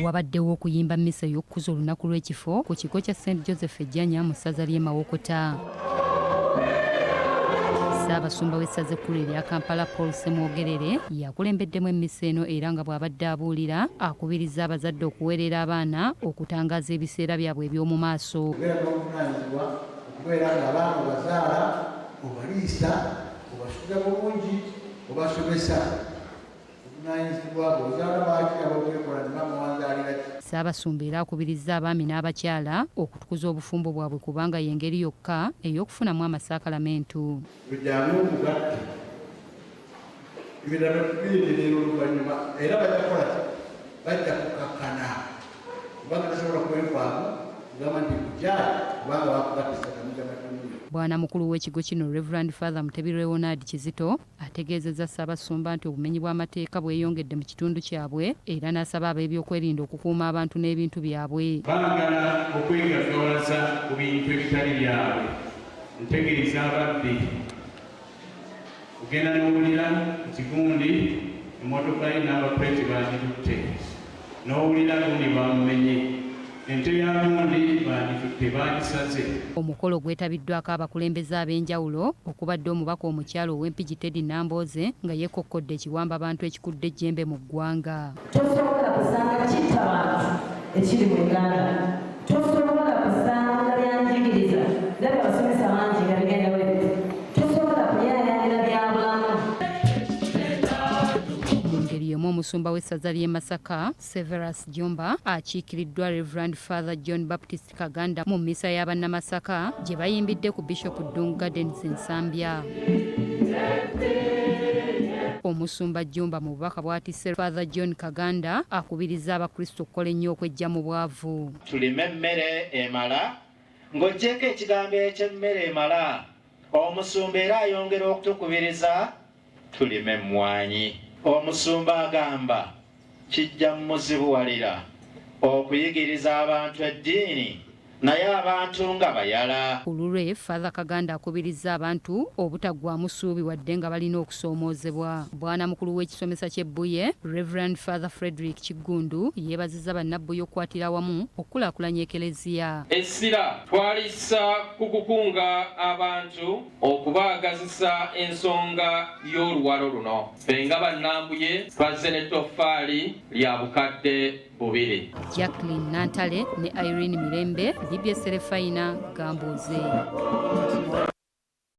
Wabaddewo okuyimba mmisa y'okkuza olunaku lw'ekifo ku kigo kya St Joseph Ejjanya mu ssaza ly'e Mawokota. Ssaabasumba w'essaza ekkulu erya Kampala Paul Ssemwogerere yakulembeddemu emmisa eno era nga bw'abadde abuulira akubiriza abazadde okuweerera abaana okutangaaza ebiseera byabwe eby'omu maaso. Okubeera ng'abaana obazaala, obaliisa, obasuuza bulungi, obasomesa. Ssaabasumba era akubiriza abaami n'abakyala okutukuza obufumbo bwabwe kubanga y'engeri yokka ey'okufunamu amasakalamentu. Tujjangu omugatte ebirala tubirenderera oluvannyuma era bajja kukola ki? Bajja kukakkana kubanga tasobola kwenfaamu kugamba nti kukyala kubanga bakugattisa kamugamatuni. Bwana mukulu w'ekigo kino Reverend Father Mutebi Leonard Kizito ategeezezza Ssaabasumba nti obumenyi bw'amateeka bweyongedde mu kitundu kyabwe era n'asaba ab'ebyokwerinda okukuuma abantu n'ebintu byabwe. Baagala okwegaggawalaza ku bintu ebitali byabwe. Ntegeeza ababbi kugenda n'owulira ku kigundi emmotoka ye n'abapuleeti baagitutte n'owulira gundi bamumenye ente ya gundi baagitutte baagisaze. Omukolo gwetabiddwako abakulembeze ab'enjawulo okubadde omubaka omukyalo ow'Empigi Teddy Nambooze nga yeekokkodde ekiwamba abantu ekikudde ejjembe mu ggwanga. Tosobola kusanga kitta bantu ekiri mu Uganda. Tosobola kusanga byanjigiriza ndaba abasomesa bangi nga bigenda bwebiti. Tosobola kuyaayaanira byabulamu. Mu ngeri y'emu omusumba w'essaza ly'e Masaka Severus Jumba akiikiriddwa Reverend Father John Baptist Kaganda mu mmisa y'abannamasaka gye bayimbidde ku Bishop Dung Gardens Nsambya. Omusumba Jumba mu bubaka bw'atisse Father John Kaganda akubiriza abakristo okukola ennyo okwejja mu bwavu. Tulime emmere emala ng'oggyeko ekigambo eky'emmere emala. Omusumba era ayongera okutukubiriza tulime emmwanyi. Omusumba agamba kijja mmuzibuwalira okuyigiriza abantu eddiini naye abantu nga bayala. Ku lulwe Father Kaganda akubiriza abantu obutaggwaamu ssuubi wadde nga balina okusoomoozebwa. Bwana mukulu w'ekisomesa ky'Ebbuye Reverend Father Frederick Kiggundu yeebazizza bannabbuye okukwatira awamu okukulaakulanya ekereziya. Essira twalissa ku kukunga abantu okubaagazisa ensonga y'oluwalo luno. Ffe nga bannambuye twazze n'ettoffaali lya bukadde 2. Jacqueline Nantale ne Irene Mirembe, Libye Serefina Gambuze.